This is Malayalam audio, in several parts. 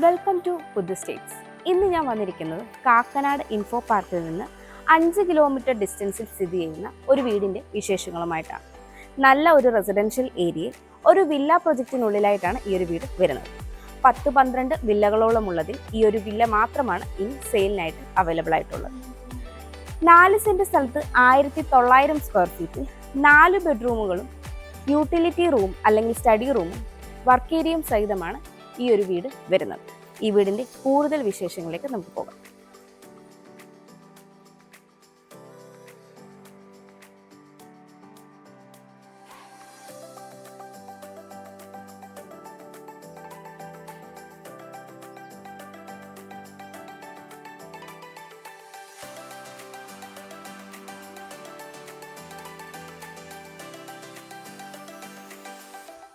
വെൽക്കം ടു പുതു സ്റ്റേറ്റ്സ്. ഇന്ന് ഞാൻ വന്നിരിക്കുന്നത് കാക്കനാട് ഇൻഫോ പാർക്കിൽ നിന്ന് 5 കിലോമീറ്റർ ഡിസ്റ്റൻസിൽ സ്ഥിതി ചെയ്യുന്ന ഒരു വീടിൻ്റെ വിശേഷങ്ങളുമായിട്ടാണ്. നല്ല ഒരു റെസിഡൻഷ്യൽ ഏരിയയിൽ ഒരു വില്ല പ്രൊജക്റ്റിനുള്ളിലായിട്ടാണ് ഈ ഒരു വീട് വരുന്നത്. 10-12 വില്ലകളോളം ഉള്ളതിൽ ഈ ഒരു വില്ല മാത്രമാണ് ഇനി സെയിലിനായിട്ട് അവൈലബിൾ ആയിട്ടുള്ളത്. 4 സെൻറ്റ് സ്ഥലത്ത് 1900 സ്ക്വയർ ഫീറ്റിൽ 4 ബെഡ്റൂമുകളും യൂട്ടിലിറ്റി റൂം അല്ലെങ്കിൽ സ്റ്റഡി റൂമും വർക്ക് ഏരിയയും സഹിതമാണ് ഈ ഒരു വീട് വരുന്നത്. ഈ വീടിൻ്റെ കൂടുതൽ വിശേഷങ്ങളിലേക്ക് നമുക്ക് പോകാം.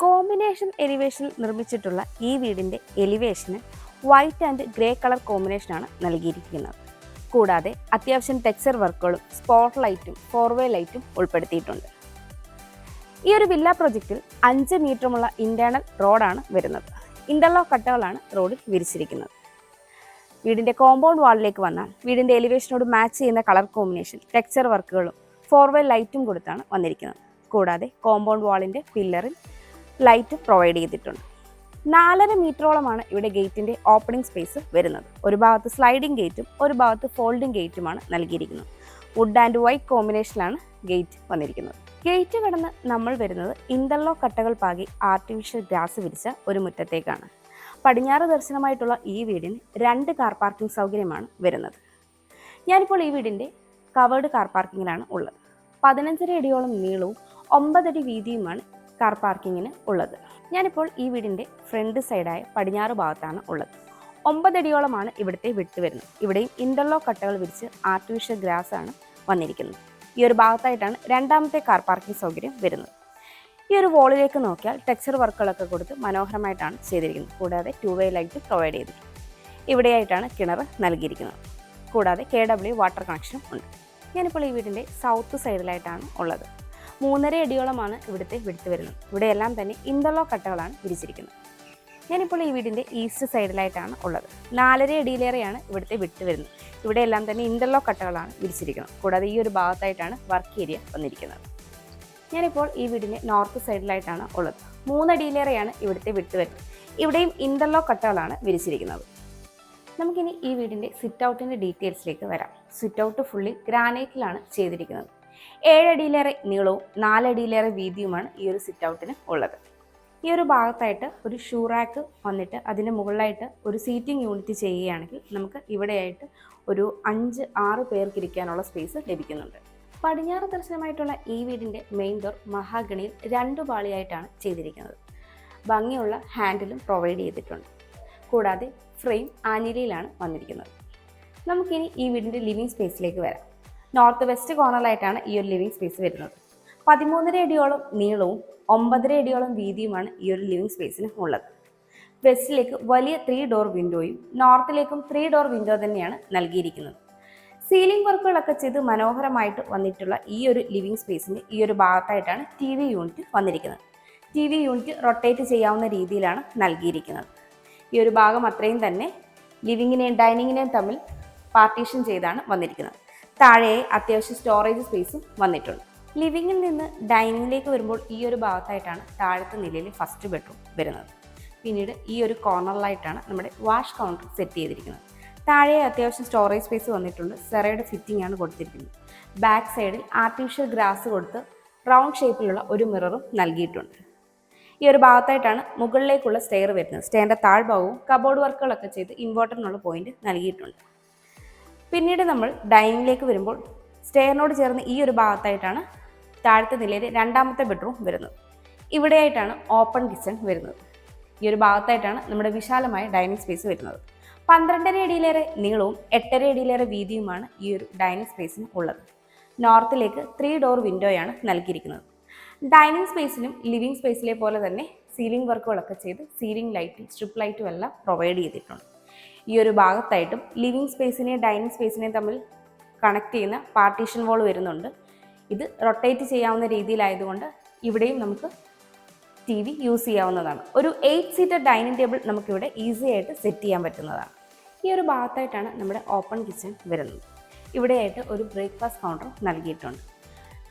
കോമ്പിനേഷൻ എലിവേഷനിൽ നിർമ്മിച്ചിട്ടുള്ള ഈ വീടിൻ്റെ എലിവേഷന് വൈറ്റ് ആൻഡ് ഗ്രേ കളർ കോമ്പിനേഷനാണ് നൽകിയിരിക്കുന്നത്. കൂടാതെ അത്യാവശ്യം ടെക്സ്ചർ വർക്കുകളും സ്പോട്ട് ലൈറ്റും ഫോർവേ ലൈറ്റും ഉൾപ്പെടുത്തിയിട്ടുണ്ട്. ഈ ഒരു വില്ല പ്രൊജക്റ്റിൽ 5 മീറ്ററുമുള്ള ഇന്റേണൽ റോഡാണ് വരുന്നത്. ഇന്റർലോക്ക് കട്ടകളാണ് റോഡിൽ വിരിച്ചിരിക്കുന്നത്. വീടിൻ്റെ കോമ്പൗണ്ട് വാളിലേക്ക് വന്നാൽ വീടിൻ്റെ എലിവേഷനോട് മാച്ച് ചെയ്യുന്ന കളർ കോമ്പിനേഷൻ ടെക്സ്ചർ വർക്കുകളും ഫോർവേ ലൈറ്റും കൊടുത്താണ് വന്നിരിക്കുന്നത്. കൂടാതെ കോമ്പൗണ്ട് വാളിൻ്റെ പില്ലറിൽ ലൈറ്റ് പ്രൊവൈഡ് ചെയ്തിട്ടുണ്ട്. 4.5 മീറ്ററോളമാണ് ഇവിടെ ഗേറ്റിൻ്റെ ഓപ്പണിംഗ് സ്പേസ് വരുന്നത്. ഒരു ഭാഗത്ത് സ്ലൈഡിംഗ് ഗേറ്റും ഒരു ഭാഗത്ത് ഫോൾഡിംഗ് ഗേറ്റുമാണ് നൽകിയിരിക്കുന്നത്. വുഡ് ആൻഡ് വൈറ്റ് കോമ്പിനേഷനിലാണ് ഗേറ്റ് വന്നിരിക്കുന്നത്. ഗേറ്റ് കടന്ന് നമ്മൾ വരുന്നത് ഇന്റർലോക്ക് കട്ടകൾ പാകി ആർട്ടിഫിഷ്യൽ ഗ്രാസ് വിരിച്ച ഒരു മുറ്റത്തേക്കാണ്. പടിഞ്ഞാറ് ദർശനമായിട്ടുള്ള ഈ വീടിന് 2 കാർ പാർക്കിംഗ് സൗകര്യമാണ് വരുന്നത്. ഞാനിപ്പോൾ ഈ വീടിൻ്റെ കവേർഡ് കാർ പാർക്കിങ്ങിലാണ് ഉള്ളത്. 15.5 അടിയോളം നീളവും 9 അടി വീതിയുമാണ് കാർ പാർക്കിങ്ങിന് ഉള്ളത്. ഞാനിപ്പോൾ ഈ വീടിൻ്റെ ഫ്രണ്ട് സൈഡായ പടിഞ്ഞാറ് ഭാഗത്താണ് ഉള്ളത്. 9 അടിയോളമാണ് ഇവിടുത്തെ വിട്ട് വരുന്നത്. ഇവിടെയും ഇന്റർലോക്ക് കട്ടകൾ വിരിച്ച് ആർട്ടിഫിഷ്യൽ ഗ്രാസ് ആണ് വന്നിരിക്കുന്നത്. ഈ ഒരു ഭാഗത്തായിട്ടാണ് രണ്ടാമത്തെ കാർ പാർക്കിംഗ് സൗകര്യം വരുന്നത്. ഈ ഒരു വോളിലേക്ക് നോക്കിയാൽ ടെക്സ്ചർ വർക്കുകളൊക്കെ കൊടുത്ത് മനോഹരമായിട്ടാണ് ചെയ്തിരിക്കുന്നത്. കൂടാതെ 2-വേ ലൈറ്റ് പ്രൊവൈഡ് ചെയ്തിട്ടുണ്ട്. ഇവിടെയായിട്ടാണ് കിണർ നൽകിയിരിക്കുന്നത്. കൂടാതെ KW വാട്ടർ കണക്ഷനും ഉണ്ട്. ഞാനിപ്പോൾ ഈ വീടിൻ്റെ സൗത്ത് സൈഡിലായിട്ടാണ് ഉള്ളത്. 3.5 അടിയോളമാണ് ഇവിടുത്തെ വിടുത്ത് വരുന്നത്. ഇവിടെയെല്ലാം തന്നെ ഇന്റർലോക്ക് കട്ടകളാണ് വിരിച്ചിരിക്കുന്നത്. ഞാനിപ്പോൾ ഈ വീടിൻ്റെ ഈസ്റ്റ് സൈഡിലായിട്ടാണ് ഉള്ളത്. 4.5 അടിയിലേറെയാണ് ഇവിടുത്തെ വിട്ട് വരുന്നത്. ഇവിടെയെല്ലാം തന്നെ ഇന്റർലോക്ക് കട്ടകളാണ് വിരിച്ചിരിക്കുന്നത്. കൂടാതെ ഈ ഒരു ഭാഗത്തായിട്ടാണ് വർക്ക് ഏരിയ വന്നിരിക്കുന്നത്. ഞാനിപ്പോൾ ഈ വീടിൻ്റെ നോർത്ത് സൈഡിലായിട്ടാണ് ഉള്ളത്. 3 അടിയിലേറെയാണ് ഇവിടുത്തെ വിട്ട് വരുന്നത്. ഇവിടെയും ഇന്റർലോക്ക് കട്ടകളാണ് വിരിച്ചിരിക്കുന്നത്. നമുക്കിനി ഈ വീടിൻ്റെ സിറ്റ് ഔട്ടിൻ്റെ ഡീറ്റെയിൽസിലേക്ക് വരാം. സിറ്റ് ഔട്ട് ഫുള്ളി ഗ്രാനൈറ്റിലാണ് ചെയ്തിരിക്കുന്നത്. 7 അടിയിലേറെ നീളവും 4 അടിയിലേറെ വീതിയുമാണ് ഈ ഒരു സിറ്റ് ഔട്ടിന് ഉള്ളത്. ഈ ഒരു ഭാഗത്തായിട്ട് ഒരു ഷൂ റാക്ക് വന്നിട്ട് അതിന് മുകളിലായിട്ട് ഒരു സീറ്റിംഗ് യൂണിറ്റ് ചെയ്യുകയാണെങ്കിൽ നമുക്ക് ഇവിടെയായിട്ട് ഒരു 5-6 പേർക്ക് ഇരിക്കാനുള്ള സ്പേസ് ലഭിക്കുന്നുണ്ട്. പടിഞ്ഞാറ് ദർശനമായിട്ടുള്ള ഈ വീടിൻ്റെ മെയിൻ ഡോർ മഹാഗണിയിൽ 2 പാളിയായിട്ടാണ് ചെയ്തിരിക്കുന്നത്. ഭംഗിയുള്ള ഹാൻഡിലും പ്രൊവൈഡ് ചെയ്തിട്ടുണ്ട്. കൂടാതെ ഫ്രെയിം ആഞ്ഞിലിയിലാണ് വന്നിരിക്കുന്നത്. നമുക്കിനി ഈ വീടിൻ്റെ ലിവിങ് സ്പേസിലേക്ക് വരാം. നോർത്ത് വെസ്റ്റ് കോർണറിലായിട്ടാണ് ഈ ഒരു ലിവിങ് സ്പേസ് വരുന്നത്. 13.5 അടിയോളം നീളവും 9.5 അടിയോളം വീതിയുമാണ് ഈ ഒരു ലിവിങ് സ്പേസിന് ഉള്ളത്. വെസ്റ്റിലേക്ക് വലിയ 3 ഡോർ വിൻഡോയും നോർത്തിലേക്കും 3 ഡോർ വിൻഡോ തന്നെയാണ് നൽകിയിരിക്കുന്നത്. സീലിംഗ് വർക്കുകളൊക്കെ ചെയ്ത് മനോഹരമായിട്ട് വന്നിട്ടുള്ള ഈ ഒരു ലിവിങ് സ്പേസിൻ്റെ ഈ ഒരു ഭാഗത്തായിട്ടാണ് TV യൂണിറ്റ് വന്നിരിക്കുന്നത്. TV യൂണിറ്റ് റൊട്ടേറ്റ് ചെയ്യാവുന്ന രീതിയിലാണ് നൽകിയിരിക്കുന്നത്. ഈ ഒരു ഭാഗം അത്രയും തന്നെ ലിവിങ്ങിനെയും ഡൈനിങ്ങിനെയും തമ്മിൽ പാർട്ടീഷൻ ചെയ്താണ് വന്നിരിക്കുന്നത്. താഴെ അത്യാവശ്യം സ്റ്റോറേജ് സ്പേസും വന്നിട്ടുണ്ട്. ലിവിങ്ങിൽ നിന്ന് ഡൈനിങ്ങിലേക്ക് വരുമ്പോൾ ഈ ഒരു ഭാഗത്തായിട്ടാണ് താഴത്തെ നിലയിൽ ഫസ്റ്റ് ബെഡ്റൂം വരുന്നത്. പിന്നീട് ഈ ഒരു കോർണറിലായിട്ടാണ് നമ്മുടെ വാഷ് കൗണ്ടർ സെറ്റ് ചെയ്തിരിക്കുന്നത്. താഴെ അത്യാവശ്യം സ്റ്റോറേജ് സ്പേസ് വന്നിട്ടുണ്ട്. സെറയുടെ ഫിറ്റിംഗ് ആണ് കൊടുത്തിരിക്കുന്നത്. ബാക്ക് സൈഡിൽ ആർട്ടിഫിഷ്യൽ ഗ്രാസ് കൊടുത്ത് റൗണ്ട് ഷേപ്പിലുള്ള ഒരു മിററും നൽകിയിട്ടുണ്ട്. ഈ ഒരു ഭാഗത്തായിട്ടാണ് മുകളിലേക്കുള്ള സ്റ്റെയർ വരുന്നത്. സ്റ്റെയറിൻ്റെ താഴ്ഭാഗവും കബോർഡ് വർക്കുകളൊക്കെ ചെയ്ത് ഇൻവെർട്ടറിനുള്ള പോയിന്റ് നൽകിയിട്ടുണ്ട്. പിന്നീട് നമ്മൾ ഡൈനിങ്ങിലേക്ക് വരുമ്പോൾ സ്റ്റെയറിനോട് ചേർന്ന് ഈ ഒരു ഭാഗത്തായിട്ടാണ് താഴത്തെ നിലയിലെ രണ്ടാമത്തെ ബെഡ്റൂം വരുന്നത്. ഇവിടെയായിട്ടാണ് ഓപ്പൺ കിച്ചൺ വരുന്നത്. ഈ ഒരു ഭാഗത്തായിട്ടാണ് നമ്മുടെ വിശാലമായ ഡൈനിങ് സ്പേസ് വരുന്നത്. 12.5 അടിയിലേറെ നീളവും 8.5 അടിയിലേറെ വീതിയുമാണ് ഈ ഒരു ഡൈനിങ് സ്പേസിന് ഉള്ളത്. നോർത്തിലേക്ക് 3 ഡോർ വിൻഡോയാണ് നൽകിയിരിക്കുന്നത്. ഡൈനിങ് സ്പേസിലും ലിവിങ് സ്പേസിലെ പോലെ തന്നെ സീലിംഗ് വർക്കുകളൊക്കെ ചെയ്ത് സീലിംഗ് ലൈറ്റും സ്ട്രിപ്പ് ലൈറ്റും എല്ലാം പ്രൊവൈഡ് ചെയ്തിട്ടുണ്ട്. ഈ ഒരു ഭാഗത്തായിട്ടും ലിവിങ് സ്പേസിനെയും ഡൈനിങ് സ്പേസിനെയും തമ്മിൽ കണക്ട് ചെയ്യുന്ന പാർട്ടീഷൻ വാൾ വരുന്നുണ്ട്. ഇത് റൊട്ടേറ്റ് ചെയ്യാവുന്ന രീതിയിലായതുകൊണ്ട് ഇവിടെയും നമുക്ക് TV യൂസ് ചെയ്യാവുന്നതാണ്. ഒരു 8 സീറ്റർ ഡൈനിങ് ടേബിൾ നമുക്കിവിടെ ഈസി ആയിട്ട് സെറ്റ് ചെയ്യാൻ പറ്റുന്നതാണ്. ഈ ഒരു ഭാഗത്തായിട്ടാണ് നമ്മുടെ ഓപ്പൺ കിച്ചൺ വരുന്നത്. ഇവിടെയായിട്ട് ഒരു ബ്രേക്ക്ഫാസ്റ്റ് കൗണ്ടർ നൽകിയിട്ടുണ്ട്.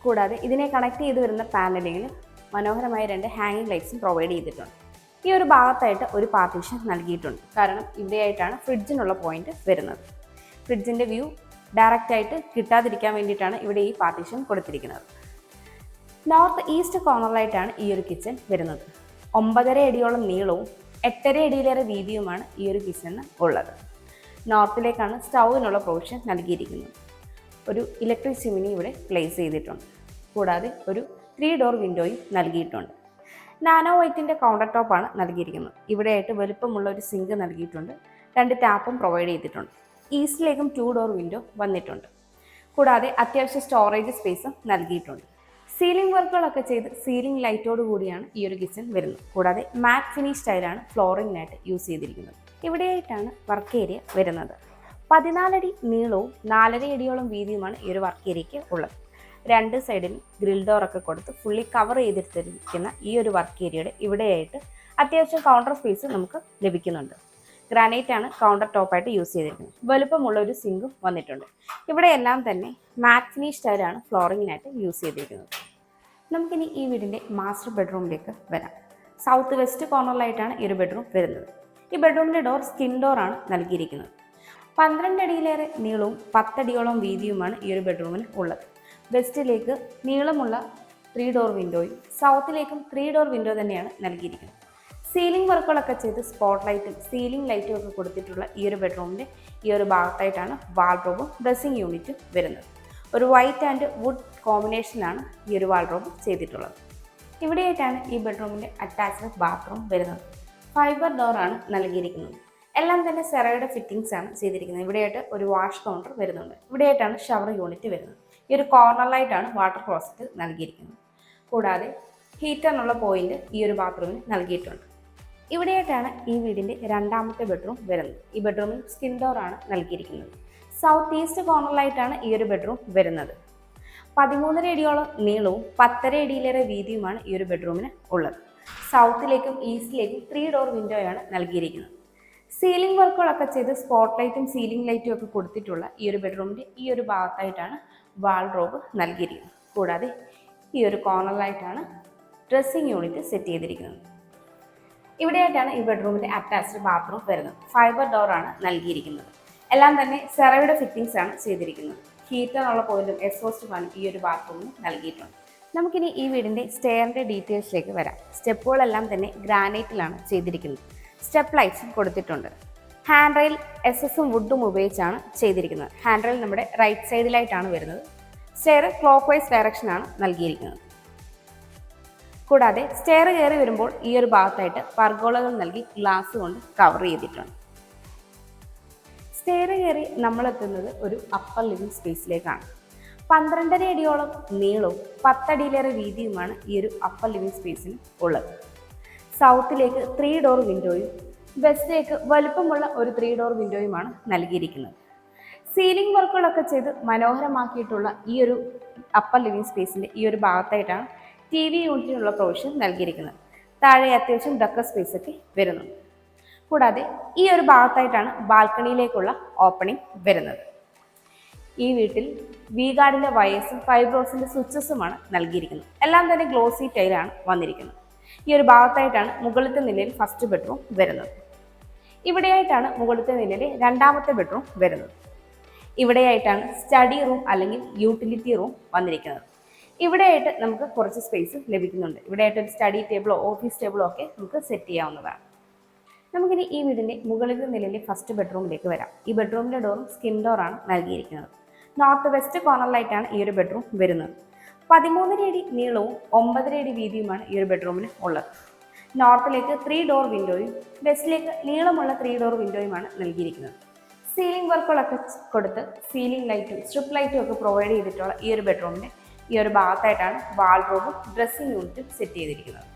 കൂടാതെ ഇതിനെ കണക്ട് ചെയ്ത് വരുന്ന പാനലിങ്ങിൽ മനോഹരമായ 2 ഹാങ്ങിങ് ലൈറ്റ്സും പ്രൊവൈഡ് ചെയ്തിട്ടുണ്ട്. ഈ ഒരു ഭാഗത്തായിട്ട് ഒരു പാർട്ടീഷൻ നൽകിയിട്ടുണ്ട്. കാരണം ഇവിടെയായിട്ടാണ് ഫ്രിഡ്ജിനുള്ള പോയിന്റ് വരുന്നത്. ഫ്രിഡ്ജിൻ്റെ വ്യൂ ഡയറക്റ്റായിട്ട് കിട്ടാതിരിക്കാൻ വേണ്ടിയിട്ടാണ് ഇവിടെ ഈ പാർട്ടീഷൻ കൊടുത്തിരിക്കുന്നത്. നോർത്ത് ഈസ്റ്റ് കോർണറിലായിട്ടാണ് ഈ ഒരു കിച്ചൺ വരുന്നത്. 9.5 അടിയോളം നീളവും 8.5 അടിയിലേറെ വീതിയുമാണ് ഈ ഒരു കിച്ചണിന് ഉള്ളത്. നോർത്തിലേക്കാണ് സ്റ്റൗവിനുള്ള പ്രൊവിഷൻ നൽകിയിരിക്കുന്നത്. ഒരു ഇലക്ട്രിക് ചിമ്മിനി ഇവിടെ പ്ലേസ് ചെയ്തിട്ടുണ്ട്. കൂടാതെ ഒരു 3 ഡോർ വിൻഡോയും നൽകിയിട്ടുണ്ട്. നാനോ വൈറ്റിൻ്റെ കൗണ്ടർ ടോപ്പാണ് നൽകിയിരിക്കുന്നത്. ഇവിടെയായിട്ട് വലുപ്പമുള്ള ഒരു സിങ്ക് നൽകിയിട്ടുണ്ട്. 2 ടാപ്പും പ്രൊവൈഡ് ചെയ്തിട്ടുണ്ട്. ഈസ്റ്റിലേക്കും 2 ഡോർ വിൻഡോ വന്നിട്ടുണ്ട്. കൂടാതെ അത്യാവശ്യം സ്റ്റോറേജ് സ്പേസും നൽകിയിട്ടുണ്ട്. സീലിംഗ് വർക്കുകളൊക്കെ ചെയ്ത് സീലിംഗ് ലൈറ്റോട് കൂടിയാണ് ഈ ഒരു കിച്ചൺ വരുന്നത്. കൂടാതെ മാറ്റ് ഫിനിഷ് സ്റ്റൈലാണ് ഫ്ലോറിങ്ങിനായിട്ട് യൂസ് ചെയ്തിരിക്കുന്നത്. ഇവിടെയായിട്ടാണ് വർക്ക് ഏരിയ വരുന്നത്. 14 അടി നീളവും 4.5 അടിയോളം വീതിയുമാണ് ഈ ഒരു വർക്ക് ഏരിയയ്ക്ക് ഉള്ളത്. 2 സൈഡിൽ ഗ്രിൽ ഡോറൊക്കെ കൊടുത്ത് ഫുള്ളി കവർ ചെയ്തിരിക്കുന്ന ഈ ഒരു വർക്ക് ഏരിയയുടെ ഇവിടെയായിട്ട് അത്യാവശ്യം കൗണ്ടർ സ്പേസ് നമുക്ക് ലഭിക്കുന്നുണ്ട്. ഗ്രാനൈറ്റ് ആണ് കൗണ്ടർ ടോപ്പായിട്ട് യൂസ് ചെയ്തിരിക്കുന്നത്. വലുപ്പമുള്ള ഒരു സിങ്കും വന്നിട്ടുണ്ട്. ഇവിടെയെല്ലാം തന്നെ മാറ്റ് ഫിനിഷ് സ്റ്റൈലാണ് ഫ്ലോറിങ്ങിനായിട്ട് യൂസ് ചെയ്തിരിക്കുന്നത്. നമുക്കിനി ഈ വീടിൻ്റെ മാസ്റ്റർ ബെഡ്റൂമിലേക്ക് വരാം. സൗത്ത് വെസ്റ്റ് കോർണറിലായിട്ടാണ് ഈ ഒരു ബെഡ്റൂം വരുന്നത്. ഈ ബെഡ്റൂമിൻ്റെ ഡോർ സ്കിൻ ഡോറാണ് നൽകിയിരിക്കുന്നത്. 12 അടിയിലേറെ നീളവും 10 അടിയോളം വീതിയുമാണ് ഈ ഒരു ബെഡ്റൂമിന് ഉള്ളത്. വെസ്റ്റിലേക്ക് നീളമുള്ള 3 ഡോർ വിൻഡോയും സൗത്തിലേക്കും 3 ഡോർ വിൻഡോ തന്നെയാണ് നൽകിയിരിക്കുന്നത്. സീലിംഗ് വർക്കുകളൊക്കെ ചെയ്ത് സ്പോട്ട് ലൈറ്റും സീലിംഗ് ലൈറ്റും ഒക്കെ കൊടുത്തിട്ടുള്ള ഈ ഒരു ബെഡ്റൂമിൻ്റെ ഈ ഒരു ഭാഗത്തായിട്ടാണ് വാൾഡ്രോബും ഡ്രസ്സിംഗ് യൂണിറ്റും വരുന്നത്. ഒരു വൈറ്റ് ആൻഡ് വുഡ് കോമ്പിനേഷനിലാണ് ഈ ഒരു വാൾഡ്രോബ് ചെയ്തിട്ടുള്ളത്. ഇവിടെയായിട്ടാണ് ഈ ബെഡ്റൂമിൻ്റെ അറ്റാച്ച്ഡ് ബാത്റൂം വരുന്നത്. ഫൈബർ ഡോറാണ് നൽകിയിരിക്കുന്നത്. എല്ലാം തന്നെ സെറയുടെ ഫിറ്റിംഗ്സ് ആണ് ചെയ്തിരിക്കുന്നത്. ഇവിടെയായിട്ട് ഒരു വാഷ് കൗണ്ടർ വരുന്നുണ്ട്. ഇവിടെയായിട്ടാണ് ഷവർ യൂണിറ്റ് വരുന്നത്. ഈ ഒരു കോർണറിലായിട്ടാണ് വാട്ടർ ക്ലോസറ്റ് നൽകിയിരിക്കുന്നത്. കൂടാതെ ഹീറ്ററിനുള്ള പോയിന്റ് ഈ ഒരു ബാത്റൂമിൽ നൽകിയിട്ടുണ്ട്. ഇവിടെയായിട്ടാണ് ഈ വീടിൻ്റെ 2ാമത്തെ ബെഡ്റൂം വരുന്നത്. ഈ ബെഡ്റൂമിൽ സ്കിൻ ഡോറാണ് നൽകിയിരിക്കുന്നത്. സൗത്ത് ഈസ്റ്റ് കോർണറിലായിട്ടാണ് ഈ ഒരു ബെഡ്റൂം വരുന്നത്. 13.5 അടിയോളം നീളവും 10.5 അടിയിലേറെ വീതിയുമാണ് ഈ ഒരു ബെഡ്റൂമിന് ഉള്ളത്. സൗത്തിലേക്കും ഈസ്റ്റിലേക്കും 3 ഡോർ വിൻഡോയാണ് നൽകിയിരിക്കുന്നത്. സീലിംഗ് വർക്കുകളൊക്കെ ചെയ്ത് സ്പോട്ട് ലൈറ്റും സീലിംഗ് ലൈറ്റും ഒക്കെ കൊടുത്തിട്ടുള്ള ഈ ഒരു ബെഡ്റൂമിൻ്റെ ഈ ഒരു ഭാഗത്തായിട്ടാണ് വാൾഡ്രോബ് നൽകിയിരിക്കുന്നത്. കൂടാതെ ഈ ഒരു കോർണറിലായിട്ടാണ് ഡ്രസ്സിംഗ് യൂണിറ്റ് സെറ്റ് ചെയ്തിരിക്കുന്നത്. ഇവിടെയായിട്ടാണ് ഈ ബെഡ്റൂമിൻ്റെ അറ്റാച്ച്ഡ് ബാത്റൂം വരുന്നത്. ഫൈബർ ഡോറാണ് നൽകിയിരിക്കുന്നത്. എല്ലാം തന്നെ സെറയുടെ ഫിറ്റിംഗ്സ് ആണ് ചെയ്തിരിക്കുന്നത്. ഹീറ്ററിനുള്ള പോയിന്റും എക്സോസ്റ്റ് ഫാനും ഈ ഒരു ബാത്റൂമിന് നൽകിയിട്ടുണ്ട്. നമുക്കിനി ഈ വീടിൻ്റെ സ്റ്റെയറിൻ്റെ ഡീറ്റെയിൽസിലേക്ക് വരാം. സ്റ്റെപ്പുകളെല്ലാം തന്നെ ഗ്രാനൈറ്റിലാണ് ചെയ്തിരിക്കുന്നത്. സ്റ്റെപ്പ് ലൈറ്റ്സും കൊടുത്തിട്ടുണ്ട്. ഹാൻഡ് റെയിൽ SS വുഡും ഉപയോഗിച്ചാണ് ചെയ്തിരിക്കുന്നത്. ഹാൻഡ് റെയിൽ നമ്മുടെ റൈറ്റ് സൈഡിലായിട്ടാണ് വരുന്നത്. സ്റ്റെയർ ക്ലോക്ക് വൈസ് ഡയറക്ഷനാണ് നൽകിയിരിക്കുന്നത്. കൂടാതെ സ്റ്റെയർ കയറി വരുമ്പോൾ ഈ ഒരു ഭാഗത്തായിട്ട് പർഗോളകൾ നൽകി ഗ്ലാസ് കൊണ്ട് കവർ ചെയ്തിട്ടുണ്ട്. സ്റ്റെയർ കയറി നമ്മളെത്തുന്നത് ഒരു അപ്പർ ലിവിംഗ് സ്പേസിലേക്കാണ്. 12.5 അടിയോളം നീളവും 10 അടിയിലേറെ വീതിയുമാണ് ഈ ഒരു അപ്പർ ലിവിംഗ് സ്പേസിന് ഉള്ളത്. സൗത്തിലേക്ക് 3 ഡോർ വിൻഡോയും വെസ്റ്റിലേക്ക് വലുപ്പമുള്ള ഒരു 3 ഡോർ വിൻഡോയുമാണ് നൽകിയിരിക്കുന്നത്. സീലിംഗ് വർക്കുകളൊക്കെ ചെയ്ത് മനോഹരമാക്കിയിട്ടുള്ള ഈ ഒരു അപ്പർ ലിവിംഗ് സ്പേസിൻ്റെ ഈ ഒരു ഭാഗത്തായിട്ടാണ് TV യൂണിറ്റിനുള്ള പ്രൊവിഷൻ നൽകിയിരിക്കുന്നത്. താഴെ അത്യാവശ്യം ഡക്കർ സ്പേസ് ഒക്കെ വരുന്നുണ്ട്. കൂടാതെ ഈ ഒരു ഭാഗത്തായിട്ടാണ് ബാൽക്കണിയിലേക്കുള്ള ഓപ്പണിംഗ് വരുന്നത്. ഈ വീട്ടിൽ വി ഗാർഡിൻ്റെ വയേഴ്സും ഫൈബ്രോസിൻ്റെ സ്വിച്ചസുമാണ് നൽകിയിരിക്കുന്നത്. എല്ലാം തന്നെ ഗ്ലോസി ടൈലാണ് വന്നിരിക്കുന്നത്. ഈ ഒരു ഭാഗത്തായിട്ടാണ് മുകളിലത്തെ നിലയിൽ ഫസ്റ്റ് ബെഡ്റൂം വരുന്നത്. ഇവിടെയായിട്ടാണ് മുകളിലത്തെ നിലയിലെ 2ാമത്തെ ബെഡ്റൂം വരുന്നത്. ഇവിടെയായിട്ടാണ് സ്റ്റഡി റൂം അല്ലെങ്കിൽ യൂട്ടിലിറ്റി റൂം വന്നിരിക്കുന്നത്. ഇവിടെയായിട്ട് നമുക്ക് കുറച്ച് സ്പേസ് ലഭിക്കുന്നുണ്ട്. ഇവിടെയായിട്ട് ഒരു സ്റ്റഡി ടേബിളോ ഓഫീസ് ടേബിളോ ഒക്കെ നമുക്ക് സെറ്റ് ചെയ്യാവുന്നതാണ്. നമുക്കിനി ഈ വീടിൻ്റെ മുകളിലത്തെ നിലയിലെ ഫസ്റ്റ് ബെഡ്റൂമിലേക്ക് വരാം. ഈ ബെഡ്റൂമിൻ്റെ ഡോറും സ്കിൻ ഡോറാണ് നൽകിയിരിക്കുന്നത്. നോർത്ത് വെസ്റ്റ് കോർണറിലായിട്ടാണ് ഈ ഒരു ബെഡ്റൂം വരുന്നത്. 13.5 അടി നീളവും 9.5 അടി വീതിയുമാണ് ഈ ഒരു ബെഡ്റൂമിന് ഉള്ളത്. നോർത്തിലേക്ക് 3 ഡോർ വിൻഡോയും വെസ്റ്റിലേക്ക് നീളമുള്ള 3 ഡോർ വിൻഡോയുമാണ് നൽകിയിരിക്കുന്നത്. സീലിംഗ് വർക്കുകളൊക്കെ കൊടുത്ത് സീലിംഗ് ലൈറ്റും സ്ട്രിപ്പ് ലൈറ്റും ഒക്കെ പ്രൊവൈഡ് ചെയ്തിട്ടുള്ള ഈ ഒരു ബെഡ്റൂമിൻ്റെ ഈ ഒരു ഭാഗത്തായിട്ടാണ് വാൾഡ്രോബും ഡ്രസ്സിംഗ് യൂണിറ്റും സെറ്റ് ചെയ്തിരിക്കുന്നത്.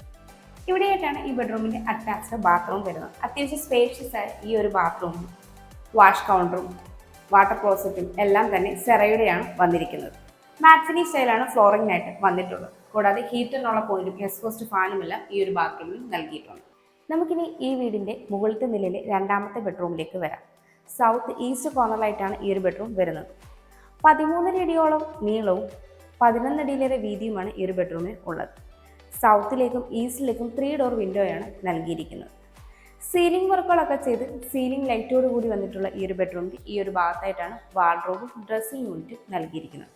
ഇവിടെയായിട്ടാണ് ഈ ബെഡ്റൂമിൻ്റെ അറ്റാച്ച്ഡ് ബാത്റൂം വരുന്നത്. അത്യാവശ്യം സ്പേഷ്യസ് ആയ ഈ ഒരു ബാത്റൂമും വാഷ് കൗണ്ടറും വാട്ടർ ക്ലോസറ്റും എല്ലാം തന്നെ സെറയുടെയാണ് വന്നിരിക്കുന്നത്. മാറ്റ് ഫിനിഷ് സ്റ്റൈലാണ് ഫ്ലോറിങ്ങിനായിട്ട് വന്നിട്ടുള്ളത്. കൂടാതെ ഹീറ്ററിനുള്ള പോയിന്റും എക്സ്പോസ്റ്റ് ഫാനും എല്ലാം ഈ ഒരു ബാത്റൂമിൽ നൽകിയിട്ടുണ്ട്. നമുക്കിനി ഈ വീടിൻ്റെ മുകളിലത്തെ നിലയിലെ രണ്ടാമത്തെ ബെഡ്റൂമിലേക്ക് വരാം. സൗത്ത് ഈസ്റ്റ് കോർണറിലായിട്ടാണ് ഈ ഒരു ബെഡ്റൂം വരുന്നത്. 13 അടിയോളം നീളവും 11 അടിയിലേറെ വീതിയുമാണ് ഈ ഒരു ബെഡ്റൂമിൽ ഉള്ളത്. സൗത്തിലേക്കും ഈസ്റ്റിലേക്കും 3 ഡോർ വിൻഡോയാണ് നൽകിയിരിക്കുന്നത്. സീലിംഗ് വർക്കുകളൊക്കെ ചെയ്ത് സീലിംഗ് ലൈറ്റോട് കൂടി വന്നിട്ടുള്ള ഈ ഒരു ബെഡ്റൂമിൽ ഈ ഒരു ഭാഗത്തായിട്ടാണ് വാർഡ്രോബും ഡ്രസ്സിംഗ് യൂണിറ്റും നൽകിയിരിക്കുന്നത്.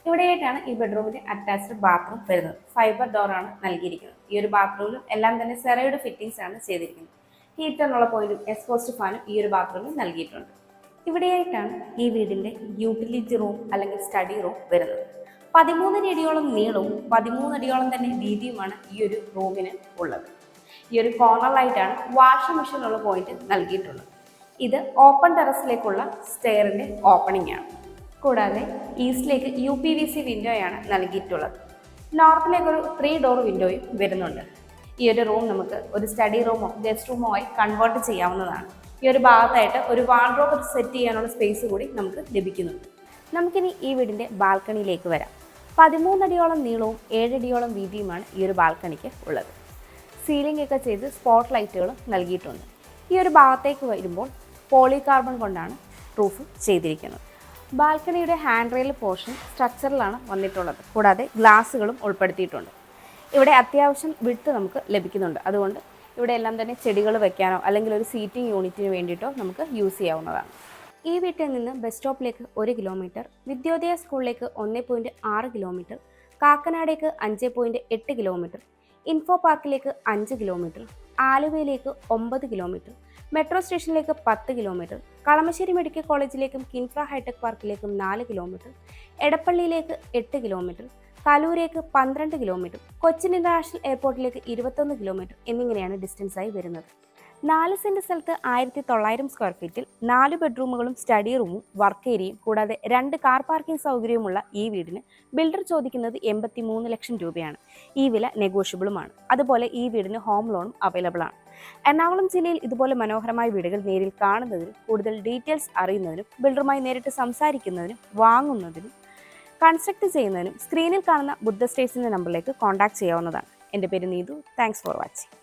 ഇവിടെയായിട്ടാണ് ഈ ബെഡ്റൂമിൻ്റെ അറ്റാച്ച്ഡ് ബാത്റൂം വരുന്നത്. ഫൈബർ ഡോറാണ് നൽകിയിരിക്കുന്നത്. ഈ ഒരു ബാത്റൂമിലും എല്ലാം തന്നെ സെറയുടെ ഫിറ്റിംഗ്സ് ആണ് ചെയ്തിരിക്കുന്നത്. ഹീറ്ററിനുള്ള പോയിന്റും എക്സ്പോസ്റ്റ് ഫാനും ഈ ഒരു ബാത്റൂമിൽ നൽകിയിട്ടുണ്ട്. ഇവിടെയായിട്ടാണ് ഈ വീടിൻ്റെ യൂട്ടിലിറ്റി റൂം അല്ലെങ്കിൽ സ്റ്റഡി റൂം വരുന്നത്. 13 അടിയോളം നീളവും 13 അടിയോളം തന്നെ വീതിയുമാണ് ഈ ഒരു റൂമിന് ഉള്ളത്. ഈ ഒരു കോർണറിലായിട്ടാണ് വാഷിംഗ് മെഷീനുള്ള പോയിന്റ് നൽകിയിട്ടുള്ളത്. ഇത് ഓപ്പൺ ടെറസിലേക്കുള്ള സ്റ്റെയറിൻ്റെ ഓപ്പണിംഗ് ആണ്. കൂടാതെ ഈസ്റ്റിലേക്ക് UPVC വിൻഡോയാണ് നൽകിയിട്ടുള്ളത്. നോർത്തിലേക്ക് ഒരു 3 ഡോർ വിൻഡോയും വരുന്നുണ്ട്. ഈ ഒരു റൂം നമുക്ക് ഒരു സ്റ്റഡി റൂമോ ഗസ്റ്റ് റൂമോ ആയി കൺവേർട്ട് ചെയ്യാവുന്നതാണ്. ഈ ഒരു ഭാഗത്തായിട്ട് ഒരു വാർഡ്രോബ് സെറ്റ് ചെയ്യാനുള്ള സ്പേസ് കൂടി നമുക്ക് ലഭിക്കുന്നുണ്ട്. നമുക്കിനി ഈ വീടിൻ്റെ ബാൽക്കണിയിലേക്ക് വരാം. 13 അടിയോളം നീളവും 7 അടിയോളം വീതിയുമാണ് ഈ ഒരു ബാൽക്കണിക്ക് ഉള്ളത്. സീലിംഗ് ഒക്കെ ചെയ്ത് സ്പോട്ട് ലൈറ്റുകളും നൽകിയിട്ടുണ്ട്. ഈ ഒരു ഭാഗത്തേക്ക് വരുമ്പോൾ പോളികാർബൺ കൊണ്ടാണ് റൂഫ് ചെയ്തിരിക്കുന്നത്. ബാൽക്കണിയുടെ ഹാൻഡ് റെയിൽ പോർഷൻ സ്ട്രക്ചറിലാണ് വന്നിട്ടുള്ളത്. കൂടാതെ ഗ്ലാസുകളും ഉൾപ്പെടുത്തിയിട്ടുണ്ട്. ഇവിടെ അത്യാവശ്യം വിഡ്ത്ത് നമുക്ക് ലഭിക്കുന്നുണ്ട്. അതുകൊണ്ട് ഇവിടെ എല്ലാം തന്നെ ചെടികൾ വെക്കാനോ അല്ലെങ്കിൽ ഒരു സീറ്റിംഗ് യൂണിറ്റിന് വേണ്ടിയിട്ടോ നമുക്ക് യൂസ് ചെയ്യാവുന്നതാണ്. ഈ വീട്ടിൽ നിന്ന് ബസ് സ്റ്റോപ്പിലേക്ക് 1 കിലോമീറ്റർ, വിദ്യോദയ സ്കൂളിലേക്ക് 1.6 കിലോമീറ്റർ, കാക്കനാടേക്ക് 5.8 കിലോമീറ്റർ, ഇൻഫോ പാർക്കിലേക്ക് 5 കിലോമീറ്റർ, ആലുവയിലേക്ക് 9 കിലോമീറ്റർ, മെട്രോ സ്റ്റേഷനിലേക്ക് 10 കിലോമീറ്റർ, കളമശ്ശേരി മെഡിക്കൽ കോളേജിലേക്കും കിൻഫ്ര ഹൈടെക് പാർക്കിലേക്കും 4 കിലോമീറ്റർ, എടപ്പള്ളിയിലേക്ക് 8 കിലോമീറ്റർ, കലൂരേക്ക് 12 കിലോമീറ്റർ, കൊച്ചിൻ ഇൻ്റർനാഷണൽ എയർപോർട്ടിലേക്ക് 21 കിലോമീറ്റർ എന്നിങ്ങനെയാണ് ഡിസ്റ്റൻസായി വരുന്നത്. 4 സെൻറ്റ് സ്ഥലത്ത് 1900 സ്ക്വയർ ഫീറ്റിൽ 4 ബെഡ്റൂമുകളും സ്റ്റഡി റൂമും വർക്ക് ഏരിയയും കൂടാതെ 2 കാർ പാർക്കിംഗ് സൗകര്യവുമുള്ള ഈ വീടിന് ബിൽഡർ ചോദിക്കുന്നത് 83 ലക്ഷം രൂപയാണ്. ഈ വില നെഗോഷ്യബിളുമാണ്. അതുപോലെ ഈ വീടിന് ഹോം ലോണും അവൈലബിൾ ആണ്. എറണാകുളം ജില്ലയിൽ ഇതുപോലെ മനോഹരമായ വീടുകൾ നേരിൽ കാണുന്നതിനും കൂടുതൽ ഡീറ്റെയിൽസ് അറിയുന്നതിനും ബിൽഡറുമായി നേരിട്ട് സംസാരിക്കുന്നതിനും വാങ്ങുന്നതിനും കൺസ്ട്രക്ട് ചെയ്യുന്നതിനും സ്ക്രീനിൽ കാണുന്ന ബുദ്ധ സ്റ്റേറ്റ്സിൻ്റെ നമ്പറിലേക്ക് കോൺടാക്ട് ചെയ്യാവുന്നതാണ്. എൻ്റെ പേര് നീതു. Thanks for watching.